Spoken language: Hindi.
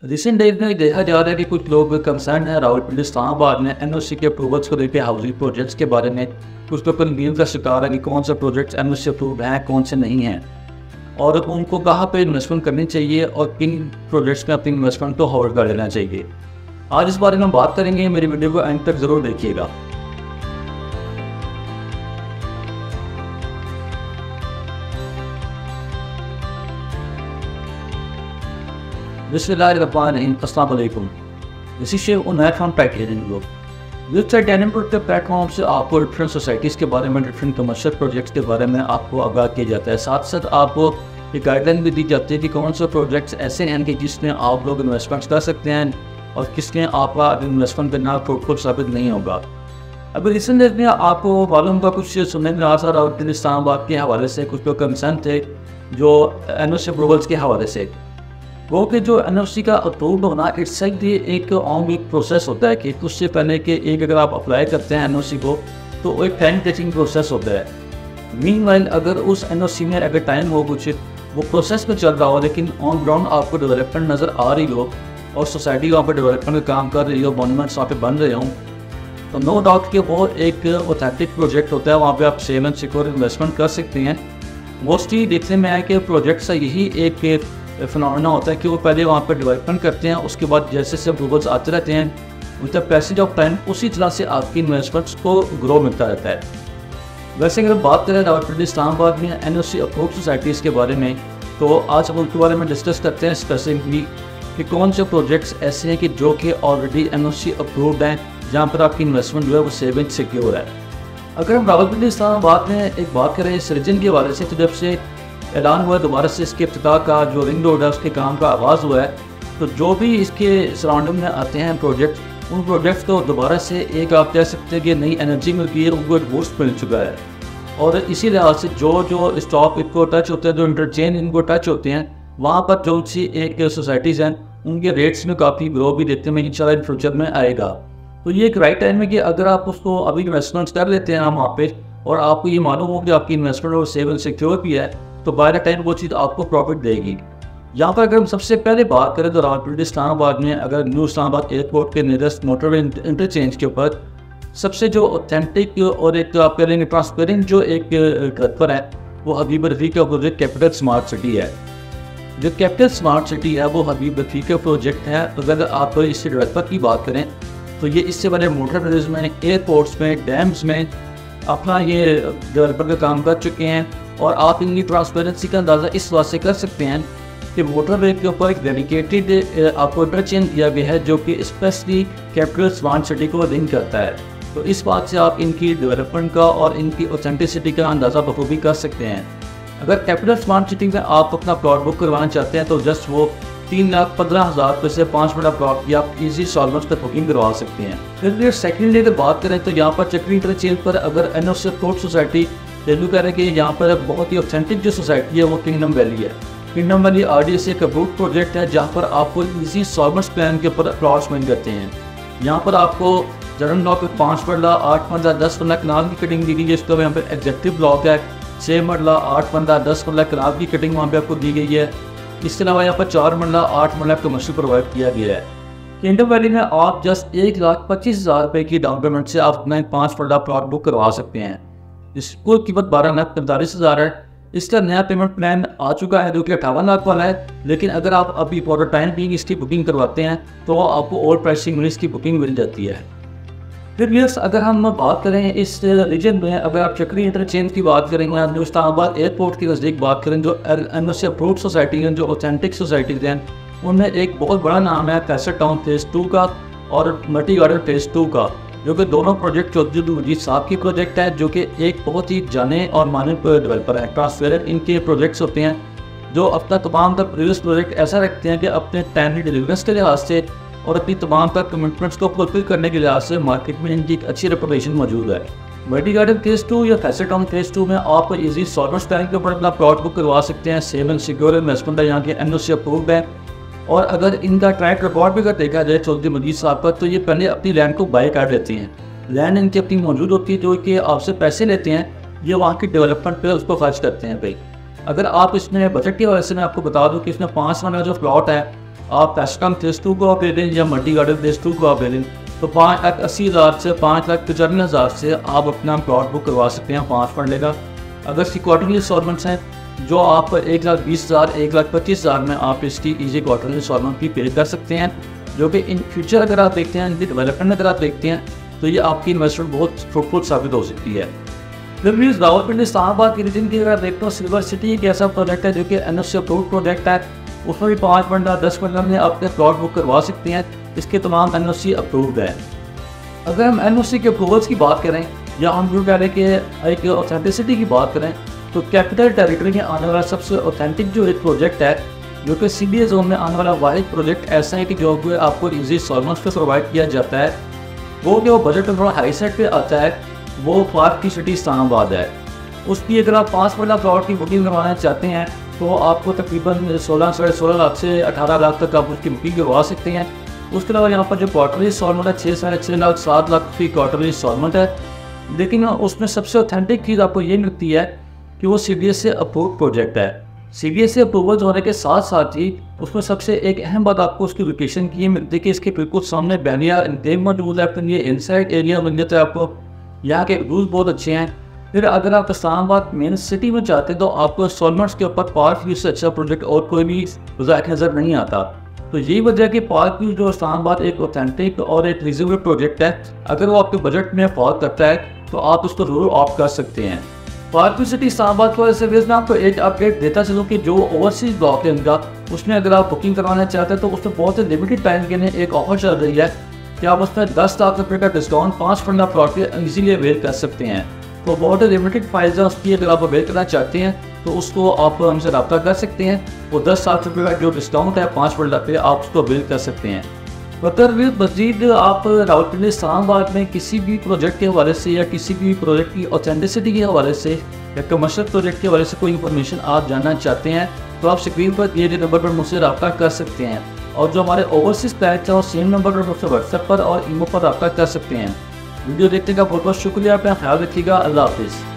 रिसेंट डेज में देखा जा रहा है कि कुछ लोग कंसर्न है रावलपिंडी इस्लामाबाद में एनओसी के अप्रूवल्स को लेकर हाउसिंग प्रोजेक्ट्स के बारे में। कुछ लोग कन्फ्यूजन का शिकार है कि कौन सा प्रोजेक्ट्स एनओसी अप्रूव हैं, कौन से नहीं हैं, और उनको कहाँ पे इन्वेस्टमेंट करनी चाहिए और किन प्रोजेक्ट्स में अपनी इन्वेस्टमेंट को होल्ड कर लेना चाहिए। आज इस बारे में बात करेंगे, मेरी वीडियो को एंड तक ज़रूर देखिएगा। अस्सलाम वालेकुम। This is Sheikh Unair from packaging group. Website Denimpur के प्लेटफॉर्म से आपको डिफरेंट सोसाइटीज़ के बारे में, डिफरेंट कमर्शियल प्रोजेक्ट्स के बारे में आपको आगाह किया जाता है। साथ साथ आपको एक गाइडलाइन भी दी जाती है कि कौन से प्रोजेक्ट्स ऐसे हैं कि जिसमें आप लोग इन्वेस्टमेंट्स कर सकते हैं और किसमें आपका इन्वेस्टमेंट करना फ्रूटफुल साबित नहीं होगा। अभी रिसेंट डेज में आपको मालूम का कुछ सुनने में आ रहा रावलपिंडी इस्लामाबाद के हवाले से कुछ लोग कंसर्न थे जो एनओसी अप्रूवल्स के हवाले से। वो कि जो एनओसी का अप्रूव होना इट्स एक ऑन वीक प्रोसेस होता है कि उससे पहले कि अगर आप अप्लाई करते हैं एनओसी को तो वो एक टाइम टेकिंग प्रोसेस होता है। मीनवाइल अगर उस एनओसी में अगर टाइम हो कुछ वो प्रोसेस में चल रहा हो लेकिन ऑन ग्राउंड आपको डेवलपमेंट नज़र आ रही हो और सोसाइटी वहाँ पर डेवलपमेंट का काम कर रही हो, मॉन्यूमेंट्स वहाँ पे बन रहे हों, तो नो डाउट कि वो एक ऑथेंटिक प्रोजेक्ट होता है। वहाँ पे आप सेफ एंड सिक्योर इन्वेस्टमेंट कर सकते हैं। मोस्टली देखने में आया कि प्रोजेक्ट्स का यही एक फिनोमेना होता है कि वो पहले वहाँ पर डेवलपमेंट करते हैं, उसके बाद जैसे जैसे अप्रूवल्स आते रहते हैं with the passage of time उसी तरह से आपकी इन्वेस्टमेंट्स को ग्रो मिलता रहता है। वैसे अगर बात करें रावलपिंडी इस्लामाबाद में एनओसी अप्रूव सोसाइटीज़ के बारे में, तो आज हम उनके बारे में डिस्कस करते हैं स्पेसिफिकली कि कौन से प्रोजेक्ट्स ऐसे हैं कि जो कि ऑलरेडी एनओसी अप्रूव्ड हैं, जहाँ पर आपकी इन्वेस्टमेंट जो है वो सेविंग सिक्योर है। अगर हम रावलपिंडी इस्लामाबाद में एक बात करें इस रीजन के हवाले से, तो जब से ऐलान हुआ दोबारा से इसके इफ्तिताह का जो रिंग रोड है उसके काम का आगाज़ हुआ है, तो जो भी इसके सराउंडिंग में आते हैं प्रोजेक्ट, उन प्रोजेक्ट्स को दोबारा से एक आप कह सकते हैं कि नई एनर्जी मिल गई है, उनको एक बूस्ट मिल चुका है। और इसी लिहाज से जो स्टॉप इनको टच होते हैं, जो इंटरचेंज इनको टच होते हैं, वहाँ पर जो सी एक सोसाइटीज़ हैं उनके रेट्स में काफ़ी ग्रो भी देखते हैं, इंशाल्लाह इन फ्यूचर में आएगा। तो ये एक राइट टाइम है कि अगर आप उसको अभी इन्वेस्टमेंट्स कर लेते हैं वहाँ पर और आपको ये मालूम हो कि आपकी इन्वेस्टमेंट और सेव एंड सिक्योर भी है, तो बाय द टाइम वो चीज़ आपको प्रॉफिट देगी। यहाँ पर अगर हम सबसे पहले बात करें तो रावलपिंडी इस्लामाबाद में अगर न्यू इस्लामाबाद एयरपोर्ट के नियरेस्ट मोटरवे इंटरचेंज के ऊपर सबसे जो ऑथेंटिक और एक आप करेंगे ट्रांसपेरेंट जो एक घर पर है वो हबीब रफ़ी का प्रोजेक्ट कैपिटल स्मार्ट सिटी है। जो कैपिटल स्मार्ट सिटी है वो हबीब रफ़ी का प्रोजेक्ट है। अगर आप इससे डेवलपर की बात करें तो ये इससे बड़े मोटरवेज में, एयरपोर्ट्स में, डैम्स में अपना ये डेवलपर का काम कर चुके हैं। और आप इनकी ट्रांसपेरेंसी का अंदाज़ा इस बात से कर सकते हैं कि मोटरवे के ऊपर एक डेडिकेटेड आपको इंटरचेंज दिया गया है जो कि स्पेशली कैपिटल स्मार्ट सिटी को लिंक करता है। तो इस बात से आप इनकी डेवलपमेंट का और इनकी ऑथेंटिसिटी का अंदाज़ा बखूबी कर सकते हैं। अगर कैपिटल स्मार्ट सिटी में आप अपना प्लॉट बुक करवाना चाहते हैं तो जस्ट वो 3,15,000 रुपये से 5 बड़ा प्लॉट की आप इजी सॉल्वेंट्स पर बुकिंग करवा सकते हैं। फिर सेकेंडली अगर बात करें तो यहाँ पर चक्री इंटरचेंज पर अगर एनओसी अप्रूव्ड सोसाइटी रेलू कह रहे हैं कि यहाँ पर बहुत ही ऑथेंटिक जो सोसाइटी है वो किंगडम वैली है। किंगडम वैली आरडीएस एक अप्रूव्ड प्रोजेक्ट है जहाँ पर आपको इजी सॉल्वेंट्स प्लान के ऊपर प्लॉट्स मिल जाते हैं। यहाँ पर आपको जनरल ब्लॉक में 5 मरला 8 मरला 10 मरला कनाल की कटिंग दी गई है। इसके यहाँ पर एग्जेक्टिव ब्लॉक है 6 मरला 8 मरला 10 मरला कनाल की कटिंग वहाँ पर आपको दी गई है। इसके अलावा यहाँ पर 4 मरला 8 मरला कमर्शियल प्रोवाइड किया गया है। किंगडम वैली में आप जस्ट 1,25,000 रुपये की डाउन पेमेंट से आप अपना 5 मरला प्लॉट बुक करवा सकते हैं। इसकी कीमत 12,45,000 है। इसका नया पेमेंट प्लान आ चुका है जो कि 58 लाख वाला है, लेकिन अगर आप अभी फॉर टाइम बीइंग इसकी बुकिंग करवाते हैं तो आपको ओल्ड प्राइसिंग में इसकी बुकिंग मिल जाती है। फिर यस अगर हम बात करें इस रीजन में, अगर आप चक्री इंटरचेंज की बात करेंगे या न्यू इस्लामाबाद एयरपोर्ट की नज़दीक बात करें, जो एनओसी अप्रूव्ड सोसाइटी हैं, जो ऑथेंटिक सोसाइटीज़ हैं, उनमें एक बहुत बड़ा नाम है कैसेट टाउन फेज़ 2 का और मल्टी गार्डन फेज़ 2 का, जो कि दोनों प्रोजेक्ट चौधरी मजीद साहब की प्रोजेक्ट है, जो कि एक बहुत ही जाने और माने डेवलपर है। ट्रांसपेरेंट इनके प्रोजेक्ट्स होते हैं जो अपना तमाम तर प्रीवियस प्रोजेक्ट ऐसा रखते हैं कि अपने टाइमली डिलीवरेंस के लिहाज से और अपनी तमाम तर कमिटमेंट्स को फुलफिल करने के लिहाज से मार्केट में इनकी एक अच्छी रेपुटेशन मौजूद है। मल्टी गार्डन फेज़ 2 या कैसेट टाउन फेज़ 2 में आप इजी सॉल्वेंट्स प्लान के ऊपर अपना प्लॉट बुक करवा सकते हैं। सेफ एंड सिक्योर इन्वेस्टमेंट है, यहाँ के एनओसी अप्रूव्ड है। और अगर इनका ट्रैक रिकॉर्ड भी अगर देखा जाए चौधरी मजीद साहब का, तो ये पहले अपनी लैंड को बाय कर लेती हैं। लैंड इनकी अपनी मौजूद होती है जो कि आपसे पैसे लेते हैं, ये वहाँ की डेवलपमेंट पे उसको खर्च करते हैं भाई। अगर आप इसमें बजट की वजह से मैं आपको बता दूं कि इसमें 5 मरला जो प्लॉट है आप एस्कॉम फेज 2 को आप ले लें या मल्टी गार्डन फेज 2 को आप ले लें, तो 5,80,000 से 5,95,000 से आप अपना प्लॉट बुक करवा सकते हैं 5 मरले का। अगर इसकी क्वार्टरली इंस्टॉलमेंट्स हैं जो आप 1,20,000 1,25,000 में आप इसकी ईजी क्वार्टरली इंस्टॉलमेंट भी पे कर सकते हैं, जो कि इन फ्यूचर अगर आप देखते हैं, इनकी डेवलपमेंट अगर आप देखते हैं तो ये आपकी इन्वेस्टमेंट बहुत फ्रूटफुल साबित हो सकती है। फिर भी रावलपिंडी इस्लामाबाद की रीजन की अगर देखते हो, सिल्वर सिटी एक ऐसा प्रोजेक्ट है जो कि NOC अप्रूव्ड प्रोजेक्ट है, उसमें भी 5 मरला 10 मरला में अपने प्लॉट बुक करवा सकते हैं। इसके तमाम NOC अप्रूव्ड है। अगर हम NOC के अप्रूवल्स की बात करें या हम यूँ कह रहे कि एक ऑथेंटिसिटी की बात करें, तो कैपिटल टेरिटरी में आने वाला सबसे ऑथेंटिक जो एक प्रोजेक्ट है, जो कि CBA जोन में आने वाला वाहिद प्रोजेक्ट ऐसा है कि जो आपको ईजी इंस्टॉलमेंट्स पे प्रोवाइड किया जाता है, वो बजट में थोड़ा हाई साइड पे आता है, वो पार्क की सिटी इस्लामाबाद है। उसकी अगर आप 5 मरला प्लॉट की बुकिंग करवाना चाहते हैं तो आपको तकरीबन 16 साढ़े 16 लाख से 18 लाख तक आप उसकी बुकिंग करवा सकते हैं। उसके अलावा यहाँ पर जो क्वार्टरली इंस्टॉलमेंट है 6 साढ़े 6 लाख 7 लाख की क्वार्टरली इंस्टॉलमेंट है। लेकिन उसमें सबसे ऑथेंटिक चीज़ आपको ये मिलती है कि वो CBA से अप्रूव प्रोजेक्ट है। CBA से अप्रूवल होने के साथ साथ ही उसमें सबसे एक अहम बात आपको उसकी लोकेशन की मिलती है कि इसके बिल्कुल सामने बैरिया इंटेक मौजूद है। फिर ये इनसाइड एरिया मिल जाता है आपको, यहाँ के रूल्स बहुत अच्छे हैं। फिर अगर आप इस्लामाबाद मेन सिटी में चाहते हैं तो आपको इंस्टॉलमेंट्स के ऊपर पार्क व्यू से अच्छा प्रोजेक्ट और कोई भी ज़ाहिर नज़र नहीं आता। तो यही वजह है कि पार्क व्यू जो इस्लामाबाद एक ऑथेंटिक और एक रिजनेबल प्रोजेक्ट है, अगर वो आपके बजट में फॉल करता है तो आप उसको ज़रूर ऑप्ट कर सकते हैं। पार्क व्यू सिटी इस्लामाबाद को ऐसे मैं आपको एक अपडेट देता चलूँ कि जो ओवरसीज़ ब्लॉक है उनका, उसमें अगर आप बुकिंग करवाना चाहते हैं तो उसमें बहुत ही लिमिटेड टाइम के लिए एक ऑफर चल रही है कि आप उसमें 10 लाख रुपये का डिस्काउंट 5 मरला प्लॉट पे ईजिली अवेल कर सकते हैं। तो बहुत ही लिमिटेड फाइल्स है उसकी, अगर आप अवेल करना चाहते हैं तो उसको आप हमसे रब्ता कर सकते हैं। वो 10 लाख रुपये का जो डिस्काउंट है 5 मरला पे आप उसको अवेल कर सकते हैं। अगर मज़ीद आप रावलपिंडी इस्लामाबाद में किसी भी प्रोजेक्ट के हवाले से या किसी भी प्रोजेक्ट की ऑथेंटिसिटी के हवाले से या कमर्शियल प्रोजेक्ट के हवाले से कोई इन्फॉर्मेशन आप जानना चाहते हैं तो आप स्क्रीन पर दिए गए नंबर पर मुझसे रब्ता कर सकते हैं। और जो हमारे ओवरसीज़ प्लान्स हैं वो सेम नंबर पर मुझसे व्हाट्सएप पर और ईमेल पर रब्ता कर सकते हैं। वीडियो देखने का बहुत बहुत शुक्रिया। अपना ख्याल रखिएगा। अल्लाह हाफिज़।